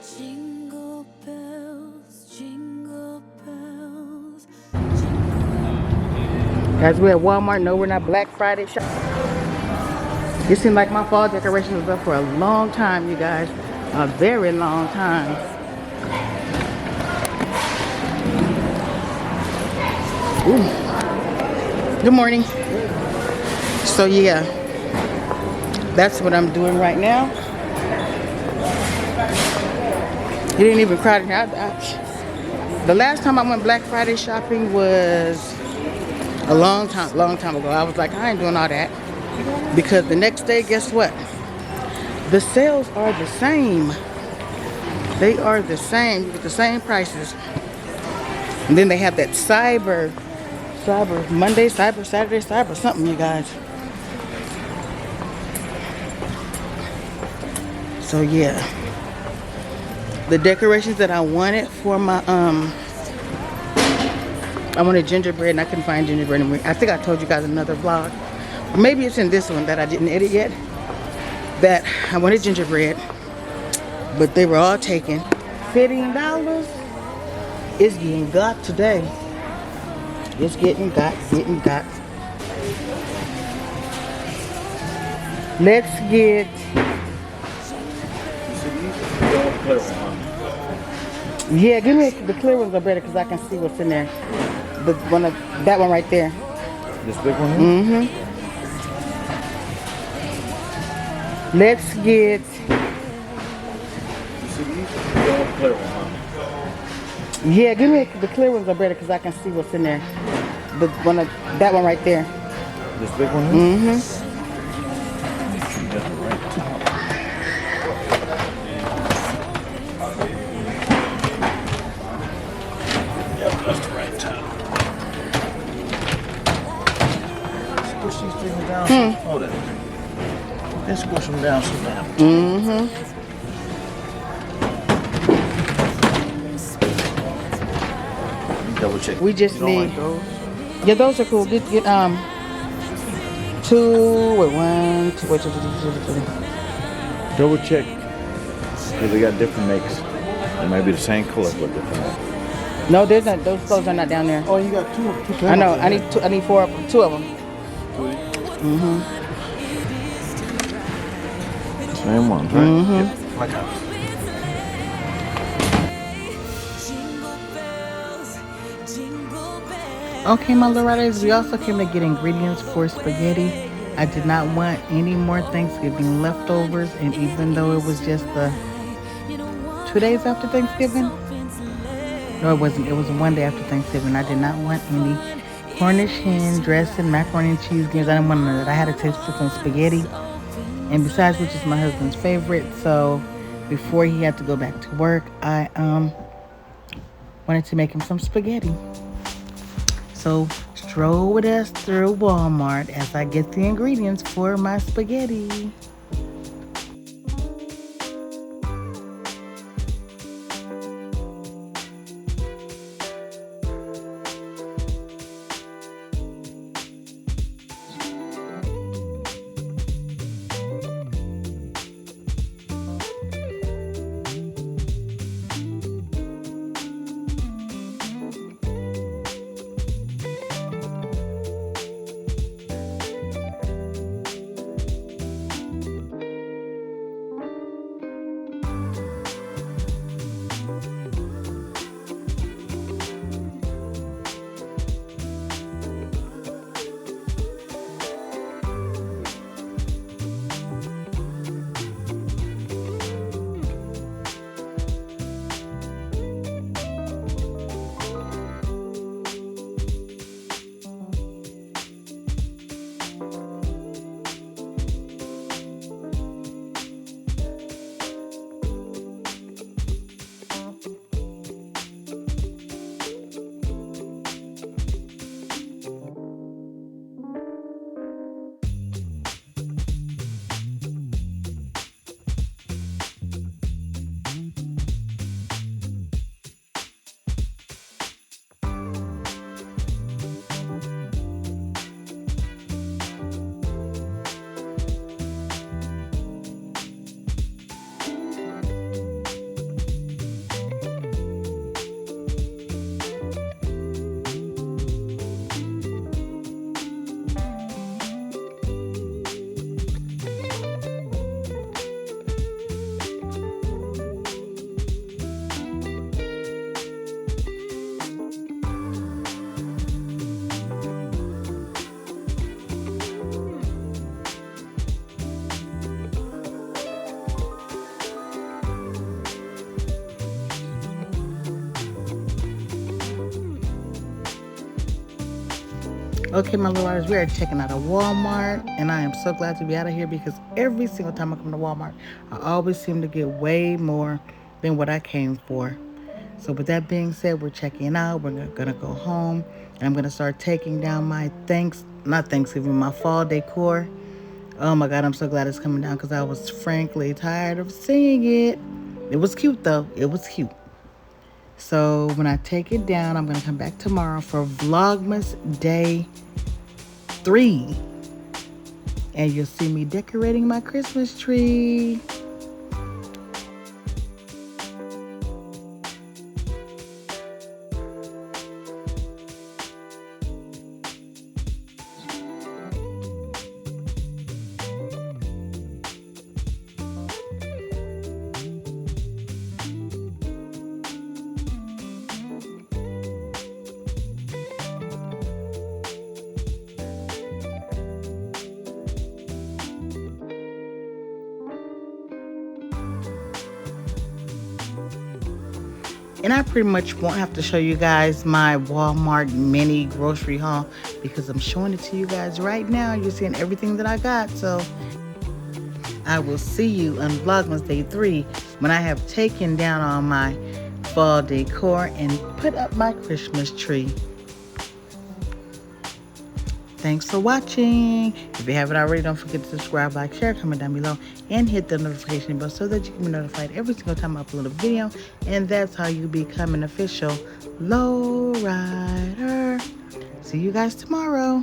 Jingle bells, jingle bells. Guys, we're at Walmart. No, we're not Black Friday shop. It seemed like my fall decoration was up for a long time, you guys. A very long time. Ooh. Good morning. So yeah, that's what I'm doing right now. It didn't even crowd here. The last time I went Black Friday shopping was a long time ago. I was like, I ain't doing all that. Because the next day, guess what? The sales are the same. They are the same. You get the same prices. And then they have that Cyber Monday, Cyber Saturday, Cyber something, you guys. So yeah. The decorations that I wanted for my I wanted gingerbread and I couldn't find gingerbread anymore. I think I told you guys in another vlog. Or maybe it's in this one that I didn't edit yet. That I wanted gingerbread, but they were all taken. $15 is getting got today. It's getting got. Let's get. Yeah, give me the clear ones are better because I can see what's in there. That one right there. This big one? Mm-hmm. Let's get. Yeah, give me the clear ones are better because I can see what's in there. That one right there. This big one? Mm-hmm. Yep, that's the right top. Squish these things down. Oh, that. Then squish them down some down. Mm-hmm. Double check. We just need. Like those? Yeah, those are cool. Get two. Wait, one, two. Wait, two. Double check. Because they got different makes. They might be the same color, but different. No, there's not. Those clothes are not down there. Oh, you got two. I know. I need two. I need two of them. Mm-hmm. Same ones, right? Mm-hmm. Yep. Like that. Okay, my little riders, we also came to get ingredients for spaghetti. I did not want any more Thanksgiving leftovers, and even though it was just 2 days after Thanksgiving, no, it wasn't. It was one day after Thanksgiving. I did not want any Cornish hen dressing, macaroni and cheese games. I didn't want none of that. I had a taste for some spaghetti, and besides, which is my husband's favorite, so before he had to go back to work, I wanted to make him some spaghetti. So stroll with us through Walmart as I get the ingredients for my spaghetti. Okay, my little artists, we are checking out a Walmart, and I am so glad to be out of here because every single time I come to Walmart, I always seem to get way more than what I came for. So with that being said, we're checking out. We're gonna go home, and I'm gonna start taking down my my fall decor. Oh my God, I'm so glad it's coming down because I was frankly tired of seeing it. It was cute though. It was cute. So when I take it down, I'm gonna come back tomorrow for Vlogmas Day 3. And you'll see me decorating my Christmas tree. And I pretty much won't have to show you guys my Walmart mini grocery haul because I'm showing it to you guys right now. You're seeing everything that I got. So I will see you on Vlogmas Day 3 when I have taken down all my fall decor and put up my Christmas tree. Thanks for watching. If you haven't already, don't forget to subscribe, like, share, comment down below, and hit the notification bell so that you can be notified every single time I upload a video. And that's how you become an official low rider. See you guys tomorrow.